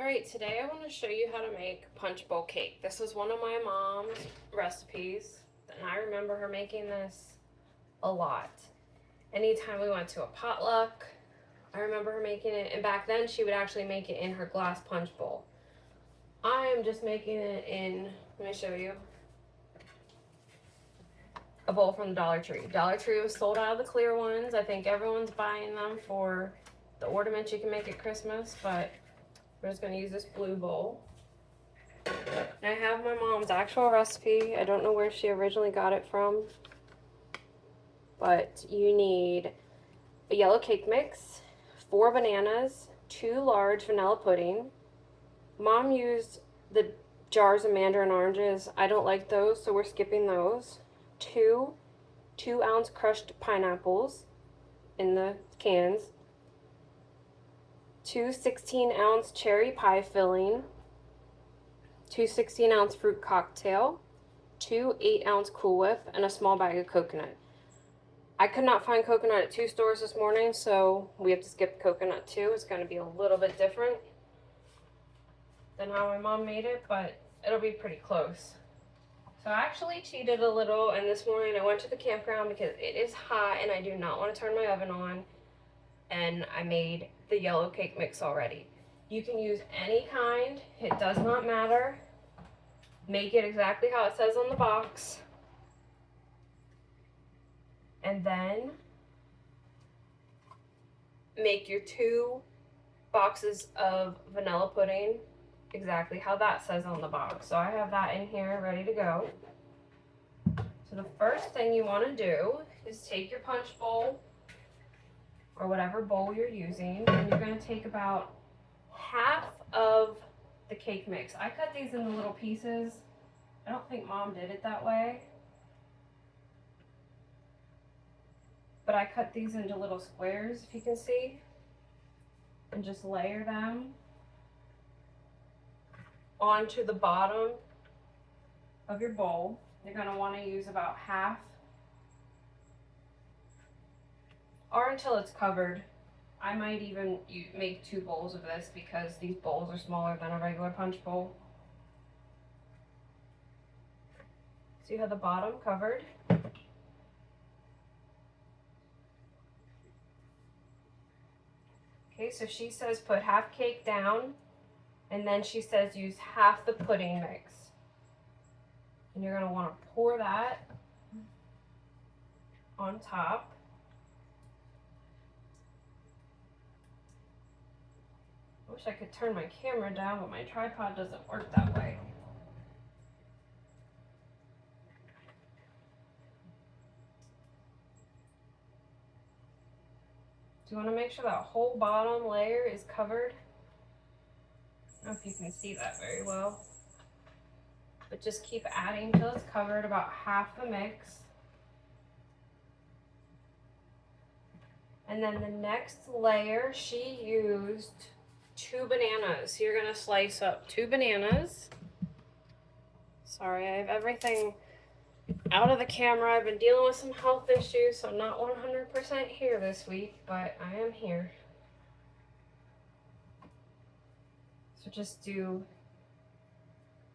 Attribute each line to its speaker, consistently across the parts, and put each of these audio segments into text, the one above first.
Speaker 1: Alright, today I want to show you how to make Punchbowl cake. This was one of my mom's recipes, and I remember her making this a lot. Anytime we went to a potluck, I remember her making it, and back then she would actually make it in her glass punch bowl. I am just making it in, let me show you, a bowl from the Dollar Tree. Dollar Tree was sold out of the clear ones. I think everyone's buying them for the ornaments you can make at Christmas, but we're just going to use this blue bowl. And I have my mom's actual recipe. I don't know where she originally got it from. But you need a yellow cake mix, 4 bananas, 2 large vanilla pudding. Mom used the jars of mandarin oranges. I don't like those, so we're skipping those. 2 2-ounce crushed pineapples in the cans. 2 16-ounce cherry pie filling, 2 16-ounce fruit cocktail, 2 8-ounce Cool Whip, and a small bag of coconut. I could not find coconut at 2 stores this morning, so we have to skip coconut too. It's going to be a little bit different than how my mom made it, but it'll be pretty close. So I actually cheated a little, and this morning I went to the campground because it is hot and I do not want to turn my oven on, and I made the yellow cake mix already. You can use any kind, it does not matter. Make it exactly how it says on the box. And then make your 2 boxes of vanilla pudding exactly how that says on the box. So I have that in here ready to go. So the first thing you want to do is take your punch bowl or whatever bowl you're using, and you're going to take about half of the cake mix. I cut these into little pieces. I don't think Mom did it that way, but I cut these into little squares, if you can see, and just layer them onto the bottom of your bowl. You're going to want to use about half, or until it's covered. I might even make 2 bowls of this because these bowls are smaller than a regular punch bowl. So you have the bottom covered. Okay, so she says put half cake down, and then she says use half the pudding mix. And you're going to want to pour that on top. I wish I could turn my camera down, but my tripod doesn't work that way. So you want to make sure that whole bottom layer is covered. I don't know if you can see that very well, but just keep adding till it's covered, about half the mix. And then the next layer, she used 2 bananas. So you're going to slice up 2 bananas. Sorry, I have everything out of the camera. I've been dealing with some health issues, so I'm not 100% here this week, but I am here. So just do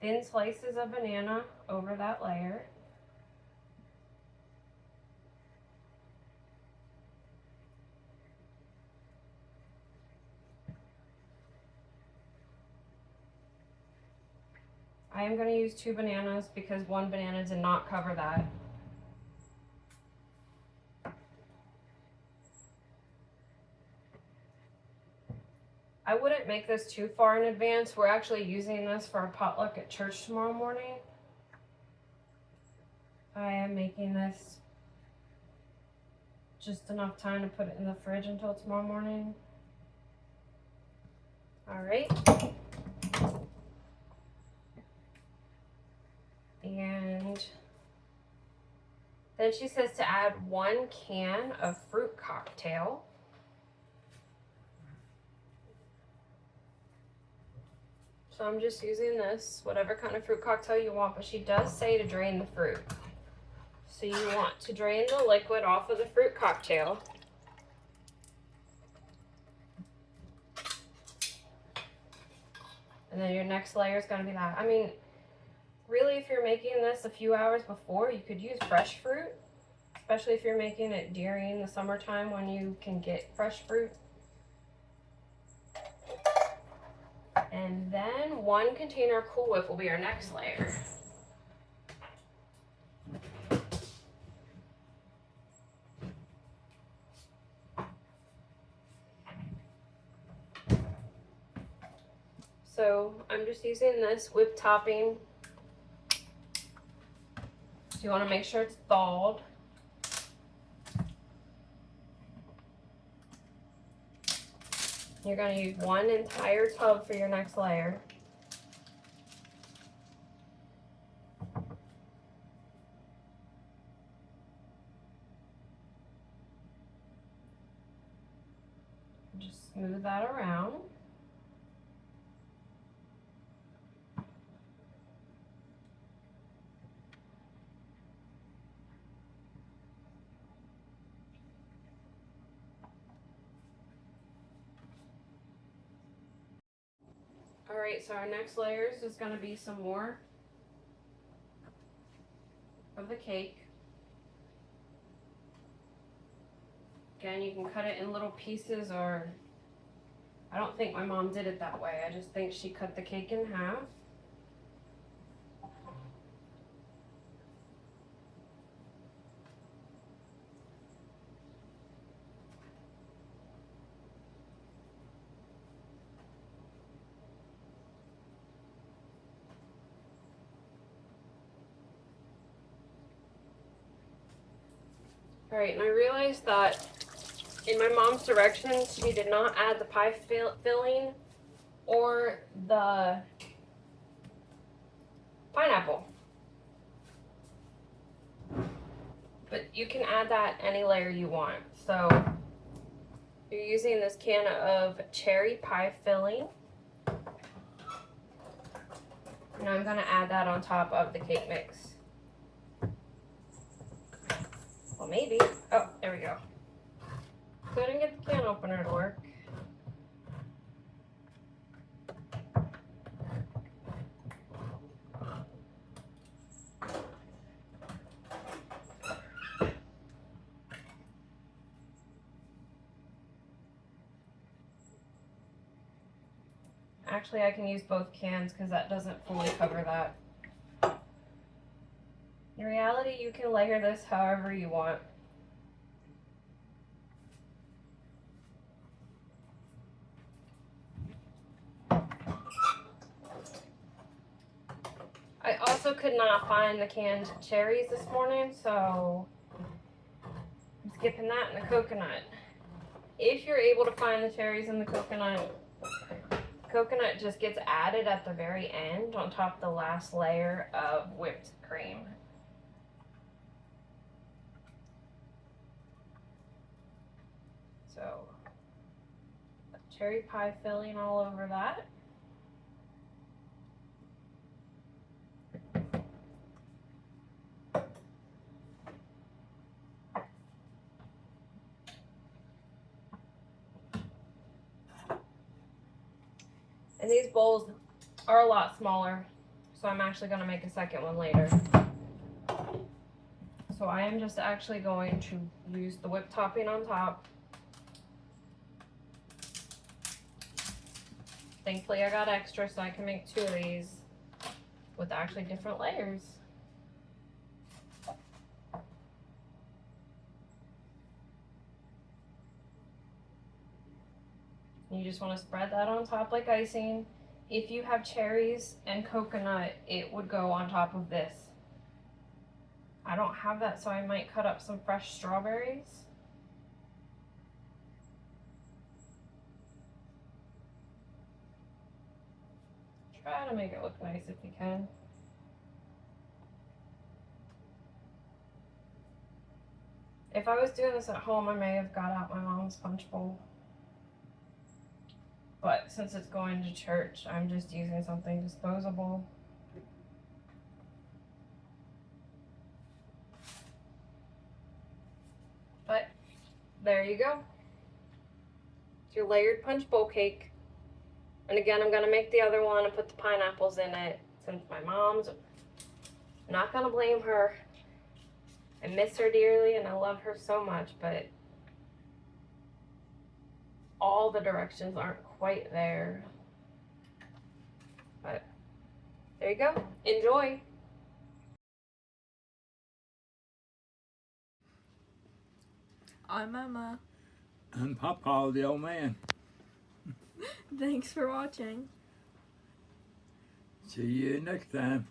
Speaker 1: thin slices of banana over that layer. I am going to use 2 bananas because 1 banana did not cover that. I wouldn't make this too far in advance. We're actually using this for a potluck at church tomorrow morning. I am making this just enough time to put it in the fridge until tomorrow morning. All right. And then she says to add 1 can of fruit cocktail. So I'm just using this, whatever kind of fruit cocktail you want, but she does say to drain the fruit. So you want to drain the liquid off of the fruit cocktail. And then your next layer is going to be that. I mean, really, if you're making this a few hours before, you could use fresh fruit, especially if you're making it during the summertime when you can get fresh fruit. And then 1 container of Cool Whip will be our next layer. So I'm just using this whipped topping. So you want to make sure it's thawed. You're going to use 1 entire tub for your next layer. Just smooth that around. Alright, so our next layer is just going to be some more of the cake. Again, you can cut it in little pieces, or I don't think my mom did it that way. I just think she cut the cake in half. Alright, and I realized that in my mom's directions, she did not add the pie filling or the pineapple. But you can add that any layer you want. So you're using this can of cherry pie filling. And I'm going to add that on top of the cake mix. Well, maybe. Oh, there we go. Couldn't get the can opener to work. Actually, I can use both cans because that doesn't fully cover that. In reality, you can layer this however you want. I also could not find the canned cherries this morning, so I'm skipping that and the coconut. If you're able to find the cherries and the coconut just gets added at the very end on top of the last layer of whipped cream. So, cherry pie filling all over that. And these bowls are a lot smaller, so I'm actually going to make a second one later. So I am just actually going to use the whipped topping on top. Thankfully I got extra so I can make 2 of these with actually different layers. You just want to spread that on top like icing. If you have cherries and coconut, it would go on top of this. I don't have that, so I might cut up some fresh strawberries. Try to make it look nice if you can. If I was doing this at home, I may have got out my mom's Punchbowl. But since it's going to church, I'm just using something disposable. But there you go. It's your layered Punchbowl cake. And again, I'm going to make the other one and put the pineapples in it since my mom's. I'm not going to blame her. I miss her dearly and I love her so much, but all the directions aren't quite there. But there you go. Enjoy.
Speaker 2: I'm Emma.
Speaker 3: I'm Papa, the old man.
Speaker 2: Thanks for watching.
Speaker 3: See you next time.